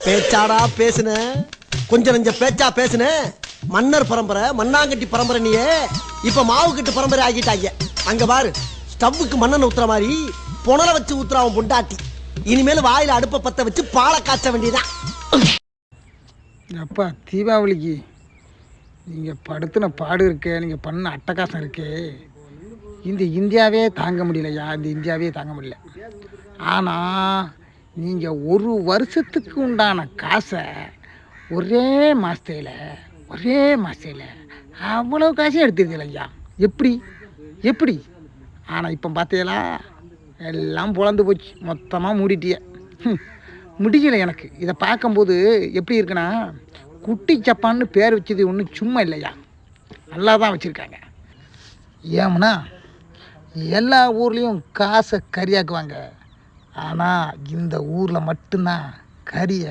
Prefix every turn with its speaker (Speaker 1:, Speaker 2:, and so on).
Speaker 1: பேச்சாடா பேசுன, கொஞ்சம் நெஞ்ச பேச்சா பேசுன. மன்னர் பரம்பரை, மண்ணாங்கட்டி பரம்பரை நீயே இப்ப மாவு கட்டு பரம்பரை ஆகிட்டாங்க. அங்க பாரு, ஸ்டவ்வுக்கு மண்ணெண்ணெய் ஊத்துற மாதிரி புனல வச்சு ஊத்துறான் பொண்டாட்டி. இனிமேல் வாயில அடுப்ப பத்த வச்சு பாலை காய்ச்ச வேண்டியதான்.
Speaker 2: அப்பா தீபாவளிக்கு நீங்கள் படுத்தின பாடு இருக்கே, நீங்கள் பண்ண அட்டகாசம் இருக்கே, இந்த இந்தியாவே தாங்க முடியலையா, இந்த இந்தியாவே தாங்க முடியல. ஆனால் நீங்கள் ஒரு வருஷத்துக்கு உண்டான காசை ஒரே மாதத்தில் அவ்வளோ காசையும் எடுத்துருக்கீங்கள ஐயா. எப்படி? ஆனால் இப்போ பார்த்தீங்களா, எல்லாம் பொழந்து போச்சு, மொத்தமாக மூடிட்டிய. முடியல. எனக்கு இதை பார்க்கும்போது எப்படி இருக்குன்னா, குட்டி சப்பான்னு பேர் வச்சது ஒன்றும் சும்மா இல்லையா, நல்லா தான் வச்சுருக்காங்க. ஏம்னா எல்லா ஊர்லேயும் காசை கறியாக்குவாங்க, ஆனால் இந்த ஊரில் மட்டும்தான் கறியை